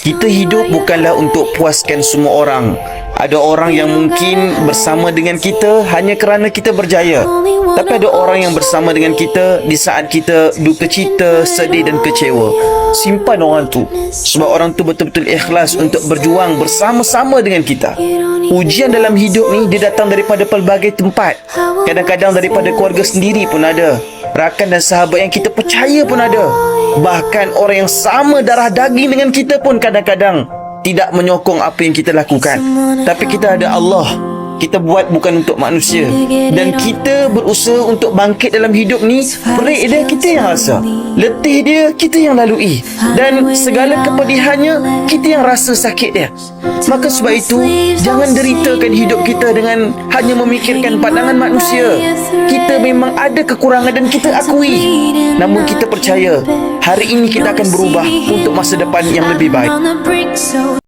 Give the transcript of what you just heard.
Kita hidup bukanlah untuk puaskan semua orang. Ada orang yang mungkin bersama dengan kita hanya kerana kita berjaya. Tapi ada orang yang bersama dengan kita di saat kita duka cita, sedih dan kecewa. Simpan orang tu, sebab orang tu betul-betul ikhlas untuk berjuang bersama-sama dengan kita. Ujian dalam hidup ni dia datang daripada pelbagai tempat. Kadang-kadang daripada keluarga sendiri pun ada. Rakan dan sahabat yang kita percaya pun ada. Bahkan orang yang sama darah daging dengan kita pun kadang-kadang tidak menyokong apa yang kita lakukan. Tapi kita ada Allah. Kita buat bukan untuk manusia. Dan kita berusaha untuk bangkit dalam hidup ni. Perik dia kita yang rasa, letih dia kita yang lalui, dan segala kepedihannya kita yang rasa sakit dia. Maka sebab itu, jangan deritakan hidup kita dengan hanya memikirkan pandangan manusia. Kita memang ada kekurangan dan kita akui. Namun kita percaya hari ini kita akan berubah untuk masa depan yang lebih baik.